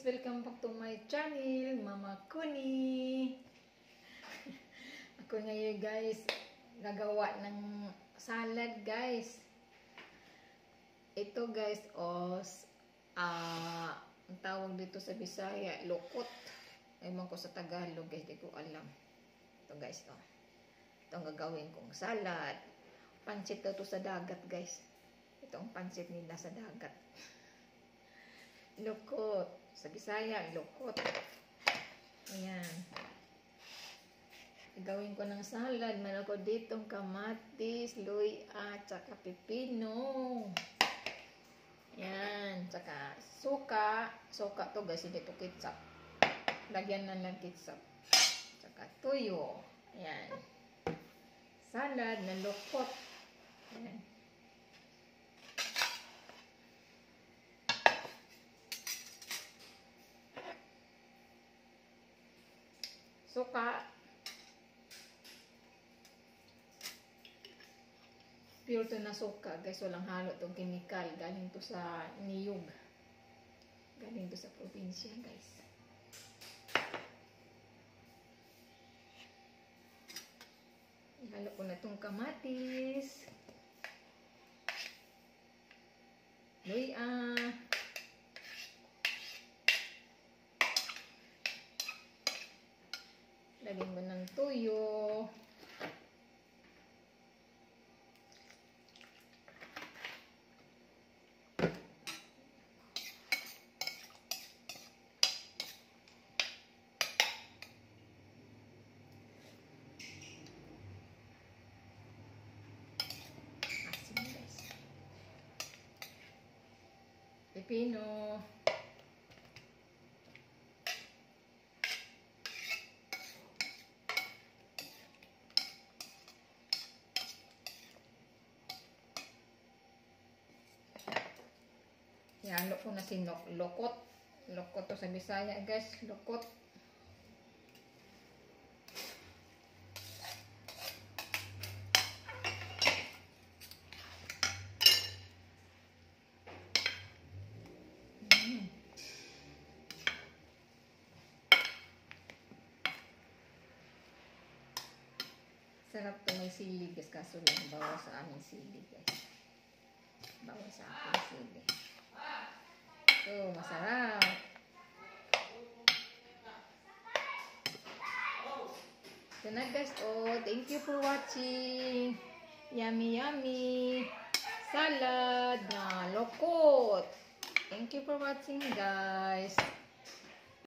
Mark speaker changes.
Speaker 1: Welcome back to my channel, Mama Kuni. Ako ngayon guys, gagawa ng salad guys. Ito guys, ang tawag dito sa Bisaya, lokot. Ewan ko sa Tagalog guys, di ko alam. Ito guys, ito ang gagawin kong salad. Pansit daw to sa dagat guys. Ito ang pansit nila sa dagat. Lokot. Sa Bisaya, lokot. Ayan. Gagawin ko ng salad. Meron ko ditong kamatis, luya, at saka pipino. Ayan. Saka suka. Suka to guys, hindi to ketchup. Lagyan na lang ketchup. Saka tuyo. Ayan. Salad na lokot. Ayan. Suka. Pure to na suka. Guys, walang halo itong chemical. Galing to sa niyog. Galing to sa probinsya, guys. Ihalo ko na itong kamatis. Luya. Lagyan mo ng tuyo. Asin guys. Pipino. Ihalo ko na si lokot. Lokot to sa Bisaya guys. Lokot. Sarap to may sili guys. Kaso lang bawa sa aming sili guys. Bawa sa aking sili. Ito, masarap. Ito na guys. Thank you for watching. Yummy, yummy. Salad na lokot. Thank you for watching guys.